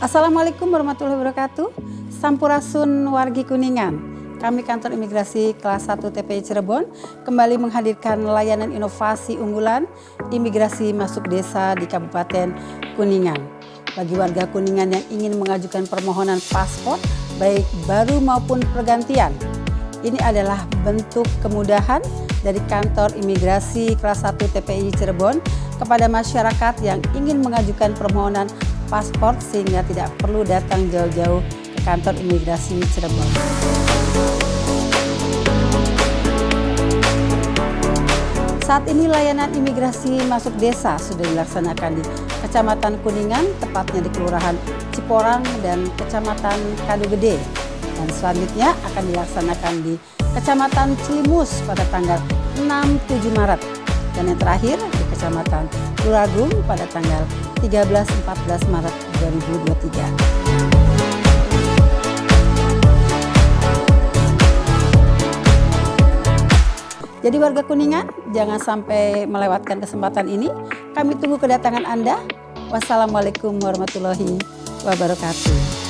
Assalamualaikum warahmatullahi wabarakatuh. Sampurasun wargi Kuningan. Kami kantor imigrasi kelas 1 TPI Cirebon kembali menghadirkan layanan inovasi unggulan imigrasi masuk desa di Kabupaten Kuningan. Bagi warga Kuningan yang ingin mengajukan permohonan paspor baik baru maupun pergantian, ini adalah bentuk kemudahan dari kantor imigrasi kelas 1 TPI Cirebon kepada masyarakat yang ingin mengajukan permohonan paspor sehingga tidak perlu datang jauh-jauh ke kantor imigrasi Cirebon. Saat ini layanan imigrasi masuk desa sudah dilaksanakan di Kecamatan Kuningan, tepatnya di Kelurahan Ciporang dan Kecamatan Kadugede. Dan selanjutnya akan dilaksanakan di Kecamatan Cilimus pada tanggal 6-7 Maret. Dan yang terakhir di Kecamatan Tulungagung pada tanggal 13-14 Maret 2023. Jadi warga Kuningan, jangan sampai melewatkan kesempatan ini. Kami tunggu kedatangan Anda. Wassalamualaikum warahmatullahi wabarakatuh.